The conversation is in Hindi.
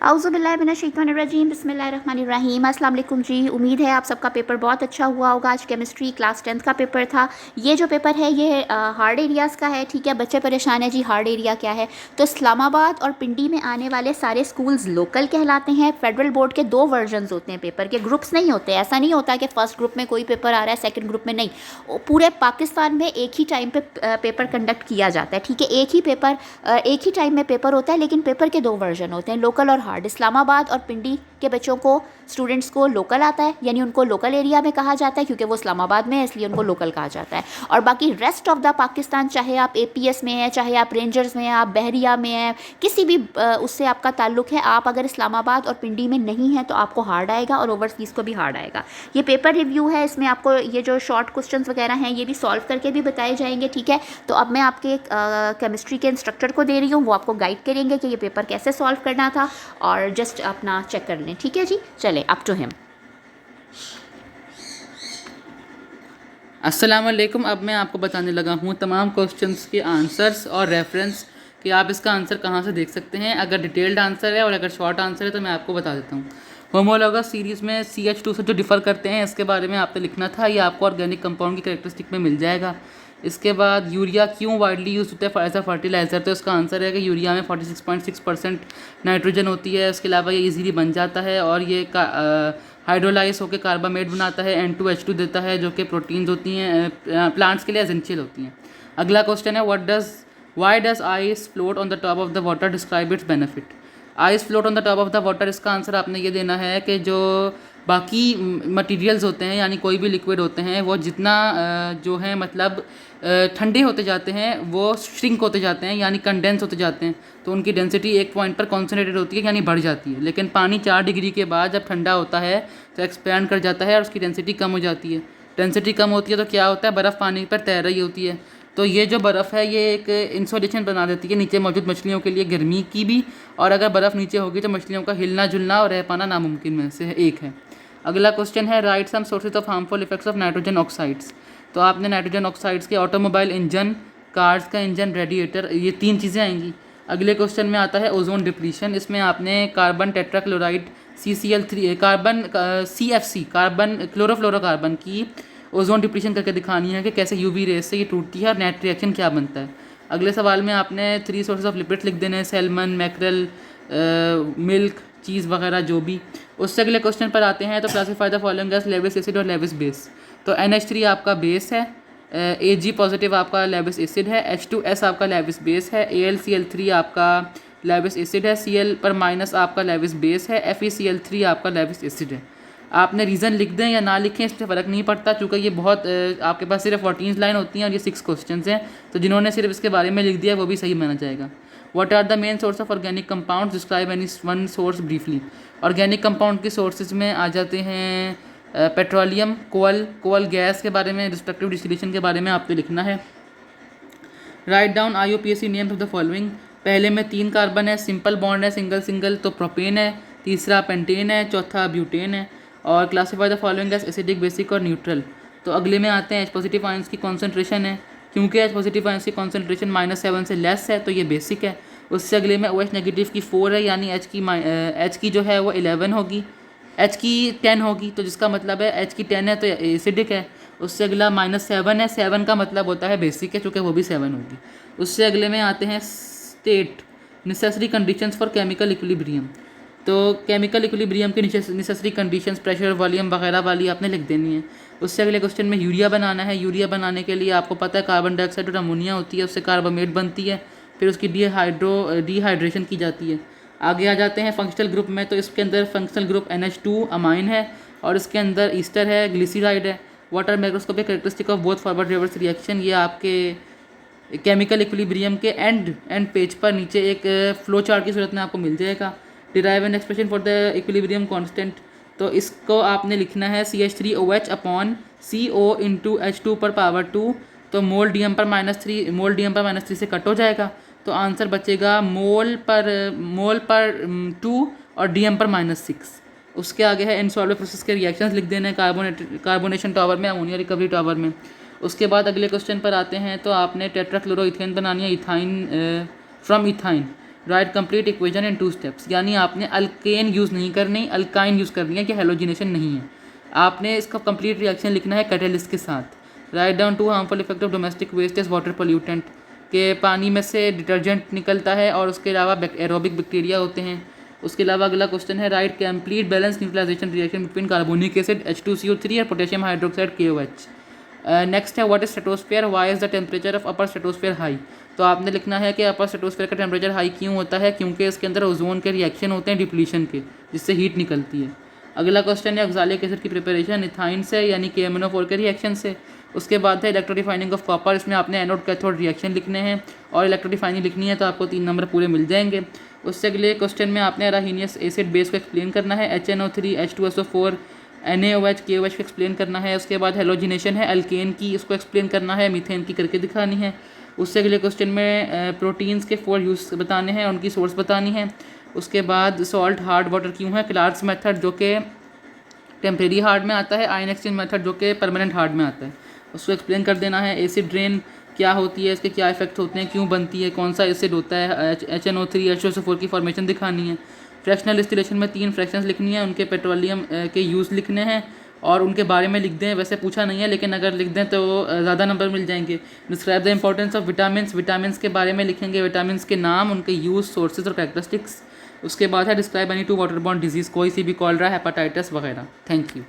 औज़ुबिल्लाहिमिनश्शैतानिर्रजीम बिस्मिल्लाहिर्रहमानिर्रहीम। अस्सलाम वालेकुम जी। उम्मीद है आप सबका पेपर बहुत अच्छा हुआ होगा। आज केमिस्ट्री क्लास 10th का पेपर था। ये जो पेपर है ये हार्ड एरियाज़ का है। ठीक है, बच्चे परेशान है जी हार्ड एरिया क्या है। तो इस्लामाबाद और पिंडी में आने वाले सारे स्कूल्स लोकल कहलाते हैं। फेडरल बोर्ड के 2 वर्जन्स होते हैं पेपर के, ग्रुप्स नहीं होते। ऐसा नहीं होता कि फ़र्स्ट ग्रुप में कोई पेपर आ रहा है सेकेंड ग्रुप में नहीं। पूरे पाकिस्तान में एक ही टाइम पे पेपर कंडक्ट किया जाता है। ठीक है, एक ही टाइम में पेपर होता है, लेकिन पेपर के 2 वर्जन होते हैं, लोकल और हार्ड। इस्लामाबाद और पिंडी के बच्चों को, स्टूडेंट्स को लोकल आता है, यानी उनको लोकल एरिया में कहा जाता है, क्योंकि वो इस्लामाबाद में है इसलिए उनको लोकल कहा जाता है। और बाकी रेस्ट ऑफ द पाकिस्तान, चाहे आप APS में हैं, चाहे आप रेंजर्स में हैं, आप बहरिया में हैं, किसी भी उससे आपका ताल्लुक है, आप अगर इस्लामाबाद और पिंडी में नहीं हैं तो आपको हार्ड आएगा और ओवरसीज़ को भी हार्ड आएगा। ये पेपर रिव्यू है, इसमें आपको ये जो शॉर्ट क्वेश्चन वगैरह हैं ये भी सॉल्व करके भी बताए जाएंगे। ठीक है, तो अब मैं आपके केमिस्ट्री के इंस्ट्रक्टर को दे रही हूँ, वो आपको गाइड करेंगे कि ये पेपर कैसे सॉल्व करना था, और जस्ट अपना चेक कर लें। ठीक है जी, चले अप टू हिम। अस्सलाम वालेकुम। अब मैं आपको बताने लगा हूँ तमाम क्वेश्चंस के आंसर्स और रेफरेंस कि आप इसका आंसर कहाँ से देख सकते हैं। अगर डिटेल्ड आंसर है और अगर शॉर्ट आंसर है तो मैं आपको बता देता हूँ। होमोलॉगस सीरीज़ में CH2 से जो डिफ़र करते हैं इसके बारे में आपने लिखना था, ये आपको ऑर्गेनिक कंपाउंड की कैरेक्टरिस्टिक में मिल जाएगा। इसके बाद यूरिया क्यों वाइडली यूज होता है एज अ फर्टिलाइज़र, तो इसका आंसर है कि यूरिया में 46.6% नाइट्रोजन होती है। इसके अलावा ये इजीली बन जाता है और ये हाइड्रोलाइज होकर कार्बामेट बनाता है, N2H2 देता है, जो कि प्रोटीन्स होती हैं, प्लांट्स के लिए एसेंशियल होती हैं। अगला क्वेश्चन है why does ice float on the top of the water, describe it's benefit. Ice float on the top of the water, इसका आंसर आपने ये देना है कि जो बाकी मटेरियल्स होते हैं, यानी कोई भी लिक्विड होते हैं, वो जितना जो है मतलब ठंडे होते जाते हैं वो श्रिंक होते जाते हैं, यानी कंडेंस होते जाते हैं, तो उनकी डेंसिटी एक पॉइंट पर कॉन्सनट्रेटेड होती है, यानी बढ़ जाती है। लेकिन पानी 4 डिग्री के बाद जब ठंडा होता है तो एक्सपैंड कर जाता है और उसकी डेंसिटी कम हो जाती है। डेंसिटी कम होती है तो क्या होता है, बर्फ़ पानी पर तैर रही होती है। तो ये जो बर्फ़ है ये एक इंसुलेशन बना देती है नीचे मौजूद मछलियों के लिए, गर्मी की भी, और अगर बर्फ़ नीचे होगी तो मछलियों का हिलना जुलना और रह पाना नामुमकिन में से एक है। अगला क्वेश्चन है write some sources of harmful effects of nitrogen oxides. तो आपने नाइट्रोजन ऑक्साइड्स के ऑटोमोबाइल इंजन, कार्स का इंजन, रेडिएटर, ये 3 चीज़ें आएंगी। अगले क्वेश्चन में आता है ओजोन डिप्लीशन। इसमें आपने carbon tetrachloride CCl3 carbon CFC carbon chlorofluorocarbon की ओजोन डिप्लीशन करके दिखानी है कि कैसे UV रेस से ये टूटती है और नेट रिएक्शन क्या बनता है। अगले सवाल में आपने 3 सोर्सेज ऑफ लिपिड्स लिख देने हैं, सेल्मन, मैकरल, मिल्क, चीज़ वगैरह जो भी। उससे अगले क्वेश्चन पर आते हैं। तो classify the following as Lewis acid और लेविस बेस। तो NH3 आपका बेस है, Ag पॉजिटिव आपका लेविस एसिड है, H2S आपका लेविस बेस है, AlCl3 आपका लेविस एसिड है, Cl पर माइनस आपका लेविस बेस है, FeCl3 आपका लेविस एसिड है। आपने रीज़न लिख दें या ना लिखें इससे फ़र्क नहीं पड़ता, चूँकि ये बहुत आपके पास सिर्फ 14 लाइन होती हैं और ये 6 क्वेश्चन हैं, तो जिन्होंने सिर्फ इसके बारे में लिख दिया वो भी सही माना जाएगा। What are the main source of organic compound, describe any one source briefly. Organic compound के सोर्सेज में आ जाते हैं पेट्रोलियम, कोल गैस के बारे में, डिस्ट्रक्टिव डिस्टिलेशन के बारे में आपको लिखना है। Write down IUPAC names of the following. पहले में 3 कार्बन है, सिंपल बॉन्ड है, सिंगल सिंगल, तो प्रोपेन है, तीसरा पेंटेन है, चौथा ब्यूटेन है। और classify the following as acidic, basic और न्यूट्रल। तो अगले में आते हैं H पॉजिटिव आयंस की कॉन्सेंट्रेशन है, क्योंकि H पॉजिटिव आयंस की कॉन्सेंट्रेशन -7 से लेस है तो ये बेसिक है। उससे अगले में OH नेगेटिव की 4 है, यानी H की जो है वो 11 होगी, H की 10 होगी, तो जिसका मतलब है H की 10 है तो एसिडिक है। उससे अगला -7 है, 7 का मतलब होता है बेसिक है, चूँकि वो भी 7 होगी। उससे अगले में आते हैं state necessary conditions for chemical equilibrium. तो केमिकल इक्विलिब्रियम की नेसेसरी कंडीशंस, प्रेशर, वॉल्यूम वगैरह वाली आपने लिख देनी है। उससे अगले क्वेश्चन में यूरिया बनाना है। यूरिया बनाने के लिए आपको पता है कार्बन डाइऑक्साइड और अमोनिया होती है, उससे कार्बामेट बनती है, फिर उसकी डिहाइड्रेशन की जाती है। आगे आ जाते हैं फंक्शनल ग्रुप में। तो इसके अंदर फंक्शनल ग्रुप NH2 अमाइन है और इसके अंदर ईस्टर है, ग्लिसराइड है। Water microscopic characteristic of both forward reverse reaction, ये आपके केमिकल इक्विलिब्रियम के एंड पेज पर नीचे एक फ्लो चार्ट की सूरत में आपको मिल जाएगा। Derive an expression for the equilibrium constant. तो इसको आपने लिखना है CH3OH upon CO into H2 पर पावर 2। तो मोल DM पर -3 से कट हो जाएगा, तो आंसर बचेगा मोल पर 2 और DM पर -6। उसके आगे है इनसॉल्वेबल प्रोसेस के रिएक्शंस लिख देने कार्बोनेशन टावर में, अमोनिया रिकवरी टावर में। उसके बाद अगले क्वेश्चन पर आते हैं। तो आपने टेट्राक्लोरोइथेन बनानी है, ethyne from ethyne. Right complete equation in 2 steps, यानी आपने अल्केन यूज़ नहीं करनी, अल्काइन यूज़ करनी है कि हेलोजिनेशन नहीं है। आपने इसका कंप्लीट रिएक्शन लिखना है कैटलिस्ट के साथ। Write down 2 harmful effect of domestic waste as water pollutant, के पानी में से डिटर्जेंट निकलता है और उसके अलावा एरोबिक बैक्टीरिया होते हैं। उसके अलावा अगला क्वेश्चन है write complete balance neutralization reaction between carbonic acid H2CO3 और पोटेशियम हाइड्रोक्साइड KOH। नेक्स्ट है what is stratosphere, why is the temperature of upper stratosphere high. तो आपने लिखना है कि अपर स्ट्रेटोस्फेयर का टेम्परेचर हाई क्यों होता है, क्योंकि इसके अंदर ओजोन के रिएक्शन होते हैं डिप्लीशन के, जिससे हीट निकलती है। अगला क्वेश्चन है ऑक्सालिक एसिड की प्रिपरेशन इथाइन से यानी KMnO4 के रिएक्शन से। उसके बाद है इलेक्ट्रोडिफाइनिंग ऑफ कॉपर, इसमें आपने एनोड कैथोड रिएक्शन लिखने हैं और इलेक्ट्रोडिफाइनिंग लिखनी है, तो आपको 3 नंबर पूरे मिल जाएंगे। उससे अगले क्वेश्चन में आपने अराहीनियस एसिड बेस को एक्सप्लेन करना है, HNO3 H2SO4 NaOH KOH को एक्सप्लेन करना है। उसके बाद हेलोजिनेशन है अल्केन की, इसको एक्सप्लेन करना है, मीथेन की करके दिखानी है। उससे अगले क्वेश्चन में प्रोटीन्स के 4 यूज़ बताने हैं, उनकी सोर्स बतानी है। उसके बाद सॉल्ट हार्ड वाटर क्यों है, क्लार्क्स मेथड जो कि टेम्परेरी हार्ड में आता है, आयन एक्सचेंज मेथड जो कि परमानेंट हार्ड में आता है, उसको एक्सप्लेन कर देना है। एसिड ड्रेन क्या होती है, इसके क्या इफेक्ट होते हैं, क्यों बनती है, कौन सा एसिड होता है, HNO3 H2SO4 की फॉर्मेशन दिखानी है। फ्रैक्शनल डिस्टिलेशन में 3 फ्रैक्शंस लिखनी है, उनके पेट्रोलियम के यूज़ लिखने हैं और उनके बारे में लिख दें। वैसे पूछा नहीं है लेकिन अगर लिख दें तो ज़्यादा नंबर मिल जाएंगे। Describe the importance of vitamins, vitamins के बारे में लिखेंगे, विटामिन्स के नाम, उनके यूज़, सोर्सेज और कैरेक्टरिस्टिक्स। उसके बाद है describe any 2 water borne disease, कोई सी भी कॉलरा, हेपाटाइटिस वगैरह। Thank you.